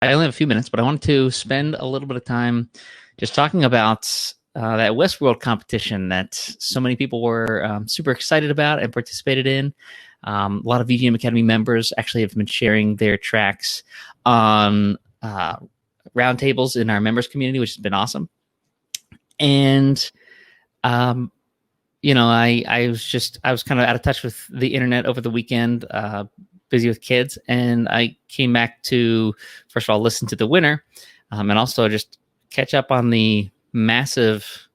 I only have a few minutes, but I wanted to spend a little bit of time just talking about that Westworld competition that so many people were super excited about and participated in. A lot of VGM Academy members actually have been sharing their tracks on roundtables in our members community, which has been awesome. And um, I was kind of out of touch with the internet over the weekend, busy with kids, and I came back to first of all listen to the winner, and also just catch up on the massive,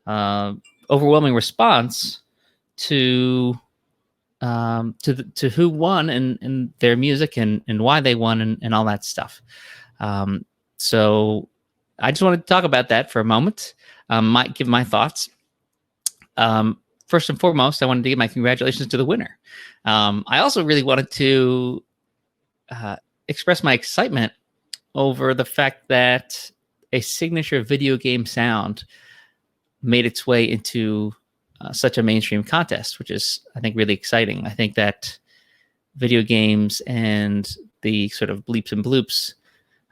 overwhelming response to to who won and their music and why they won and all that stuff. So I just wanted to talk about that for a moment. Might give my thoughts. First and foremost, I wanted to give my congratulations to the winner. I also really wanted to express my excitement over the fact that a signature video game sound made its way into such a mainstream contest, which is, I think, really exciting. I think that video games and the sort of bleeps and bloops.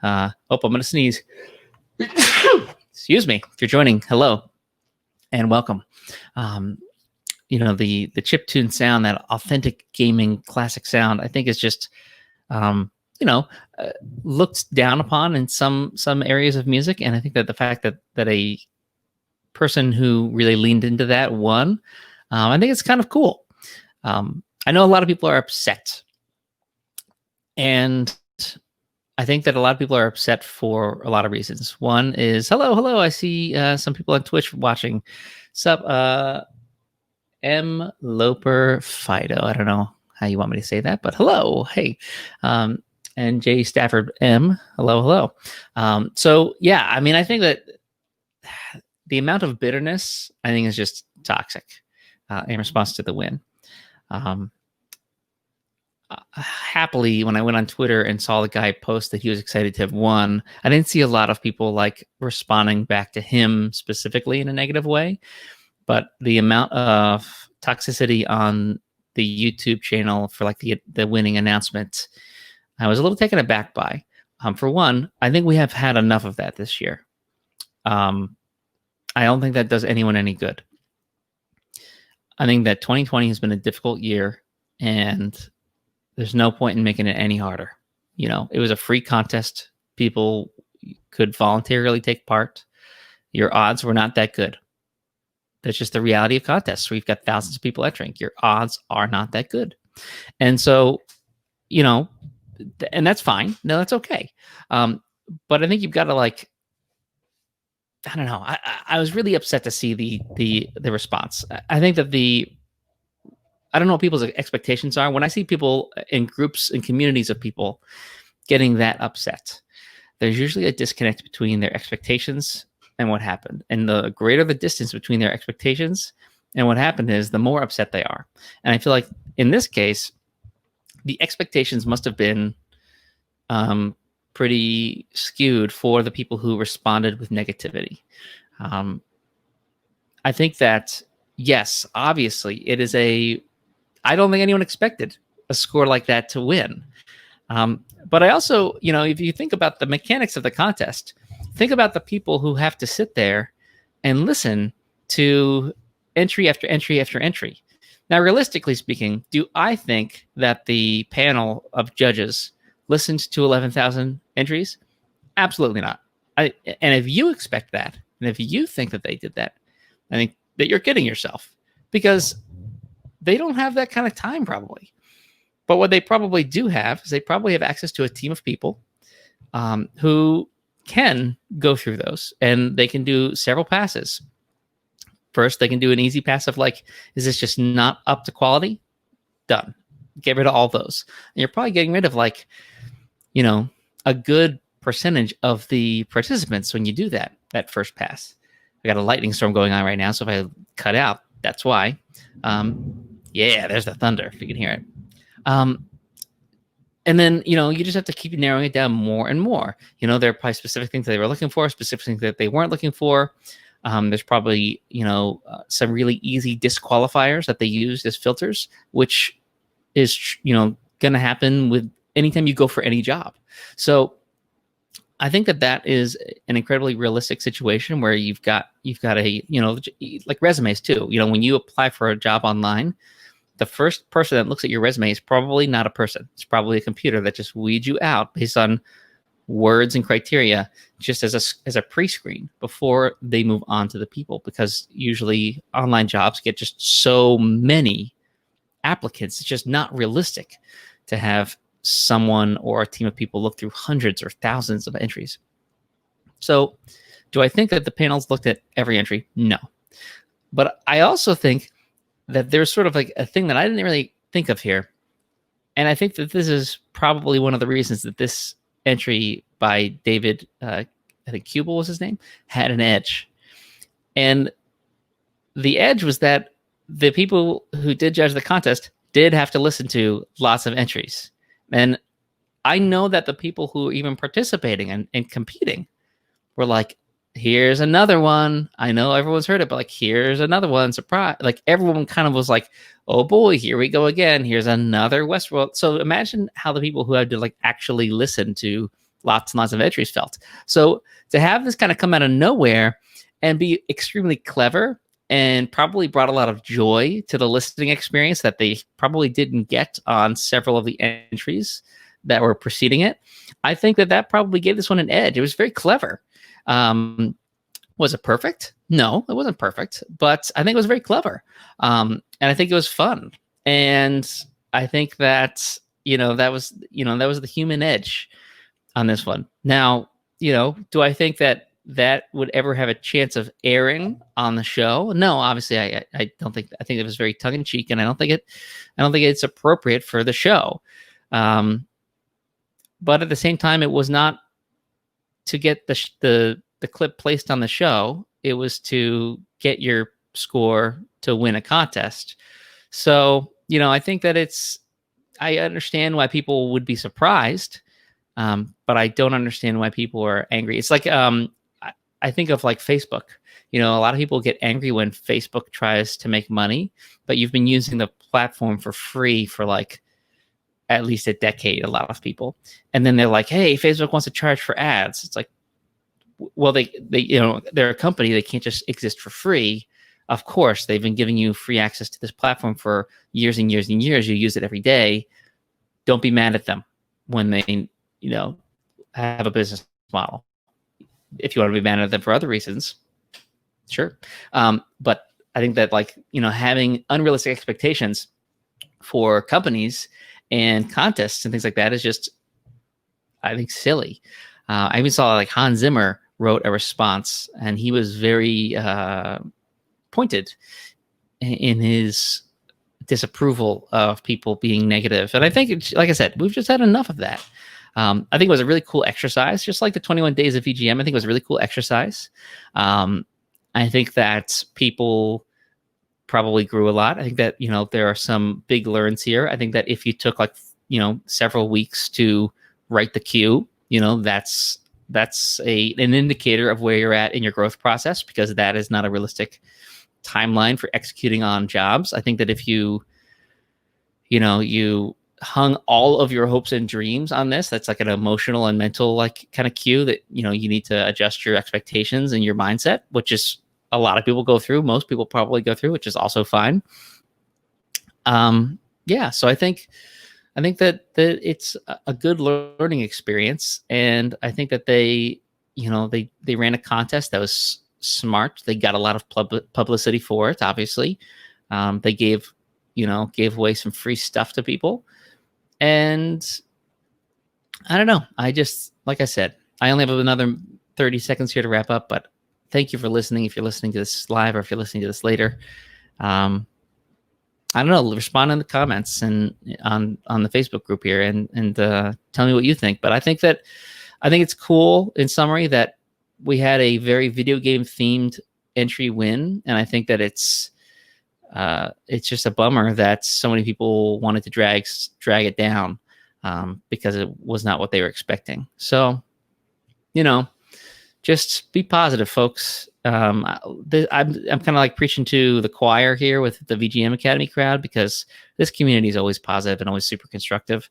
I'm going to sneeze. Excuse me. If you're joining, hello and welcome. The chiptune sound, that authentic gaming classic sound, I think is just looked down upon in some areas of music. And I think that the fact that a person who really leaned into that won, I think it's kind of cool. I know a lot of people are upset, and I think that a lot of people are upset for a lot of reasons. One is, hello. I see some people on Twitch watching. Sup, M. Loper Fido. I don't know how you want me to say that, but hello. Hey. And J. Stafford M. Hello. So, yeah, I mean, I think that the amount of bitterness, I think, is just toxic in response to the win. Happily, when I went on Twitter and saw the guy post that he was excited to have won, I didn't see a lot of people like responding back to him specifically in a negative way. But the amount of toxicity on the YouTube channel for like the winning announcement, I was a little taken aback by. For one, I think we have had enough of that this year. I don't think that does anyone any good. I think that 2020 has been a difficult year, and there's no point in making it any harder. It was a free contest. People could voluntarily take part. Your odds were not that good. That's just the reality of contests. We've got thousands of people entering. Your odds are not that good. And so, and that's fine. No, that's okay. But I think you've got to I don't know. I was really upset to see the response. I think that I don't know what people's expectations are. When I see people in groups and communities of people getting that upset, there's usually a disconnect between their expectations and what happened. And the greater the distance between their expectations and what happened is, the more upset they are. And I feel like in this case, the expectations must have been pretty skewed for the people who responded with negativity. I think that, yes, obviously it is I don't think anyone expected a score like that to win. But I also, if you think about the mechanics of the contest, think about the people who have to sit there and listen to entry after entry after entry. Now, realistically speaking, do I think that the panel of judges listened to 11,000 entries? Absolutely not. And if you expect that, and if you think that they did that, I think that you're kidding yourself, because they don't have that kind of time probably. But what they probably do have is they probably have access to a team of people who can go through those, and they can do several passes. First, they can do an easy pass of is this just not up to quality? Done. Get rid of all those. And you're probably getting rid of a good percentage of the participants when you do that first pass. I got a lightning storm going on right now, so if I cut out, that's why. Yeah, there's the thunder, if you can hear it. And then, you just have to keep narrowing it down more and more. There are probably specific things that they were looking for, specific things that they weren't looking for. There's probably, some really easy disqualifiers that they used as filters, which is, going to happen with anytime you go for any job. So I think that is an incredibly realistic situation where you've got a, like resumes too. When you apply for a job online, the first person that looks at your resume is probably not a person. It's probably a computer that just weeds you out based on words and criteria, just as a pre-screen before they move on to the people, because usually online jobs get just so many applicants. It's just not realistic to have someone or a team of people look through hundreds or thousands of entries. So, do I think that the panels looked at every entry? No. But I also think that there's sort of like a thing that I didn't really think of here. And I think that this is probably one of the reasons that this entry by David, I think Kubel was his name, had an edge. And the edge was that the people who did judge the contest did have to listen to lots of entries. And I know that the people who were even participating and competing were like, here's another one. I know everyone's heard it, but like, here's another one. Surprise. Like everyone kind of was like, oh boy, here we go again. Here's another Westworld. So imagine how the people who had to like actually listen to lots and lots of entries felt. So to have this kind of come out of nowhere and be extremely clever and probably brought a lot of joy to the listening experience that they probably didn't get on several of the entries that were preceding it, I think that probably gave this one an edge. It was very clever. Was it perfect? No, it wasn't perfect, but I think it was very clever. And I think it was fun. And I think that, that was the human edge on this one. Now, do I think that would ever have a chance of airing on the show? No, obviously I don't think. I think it was very tongue in cheek, and I don't think it's appropriate for the show. But at the same time, it was not to get the clip placed on the show. It was to get your score to win a contest. So, I think that I understand why people would be surprised, but I don't understand why people are angry. It's like, I think of like Facebook. A lot of people get angry when Facebook tries to make money, but you've been using the platform for free for like at least a decade, a lot of people. And then they're like, hey, Facebook wants to charge for ads. It's like, well, they they're a company. They can't just exist for free. Of course, they've been giving you free access to this platform for years and years and years. You use it every day. Don't be mad at them when they, have a business model. If you want to be mad at them for other reasons, sure. But I think that having unrealistic expectations for companies and contests and things like that is just, I think, silly. I even saw like Hans Zimmer wrote a response, and he was very pointed in his disapproval of people being negative. And I think, like I said, we've just had enough of that. I think it was a really cool exercise, just like the 21 days of VGM. I think it was a really cool exercise. I think that people probably grew a lot. I think that, there are some big learns here. I think that if you took several weeks to write the cue, that's an indicator of where you're at in your growth process, because that is not a realistic timeline for executing on jobs. I think that if you hung all of your hopes and dreams on this, that's like an emotional and mental kind of cue that you need to adjust your expectations and your mindset, which is a lot of people go through. Most people probably go through, which is also fine. So I think that it's a good learning experience, and I think that they ran a contest that was smart. They got a lot of publicity for it. Obviously, they gave away some free stuff to people, and I don't know. I just, like I said, I only have another 30 seconds here to wrap up, but thank you for listening. If you're listening to this live or if you're listening to this later, I don't know, respond in the comments and on the Facebook group here and tell me what you think. But I think it's cool, in summary, that we had a very video game themed entry win. And I think that it's just a bummer that so many people wanted to drag it down because it was not what they were expecting. So, just be positive, folks. I'm kind of like preaching to the choir here with the VGM Academy crowd, because this community is always positive and always super constructive.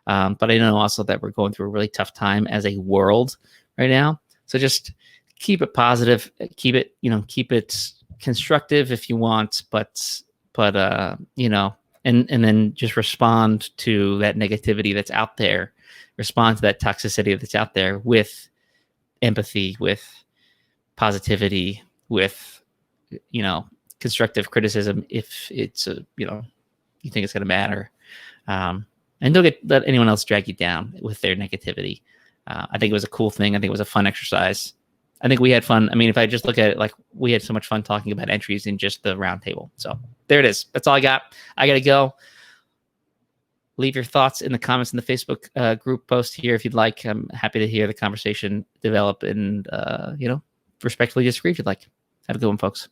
But I know also that we're going through a really tough time as a world right now. So just keep it positive, keep it, keep it constructive if you want, but and then just respond to that negativity that's out there, respond to that toxicity that's out there with empathy, with positivity, with constructive criticism if it's you think it's going to matter. And don't let anyone else drag you down with their negativity. I think it was a cool thing. I think it was a fun exercise. I think we had fun. I mean, if I just look at it, like, we had so much fun talking about entries in just the round table. So there it is. That's all I got. I got to go. Leave your thoughts in the comments in the Facebook group post here if you'd like. I'm happy to hear the conversation develop and, respectfully disagree if you'd like. Have a good one, folks.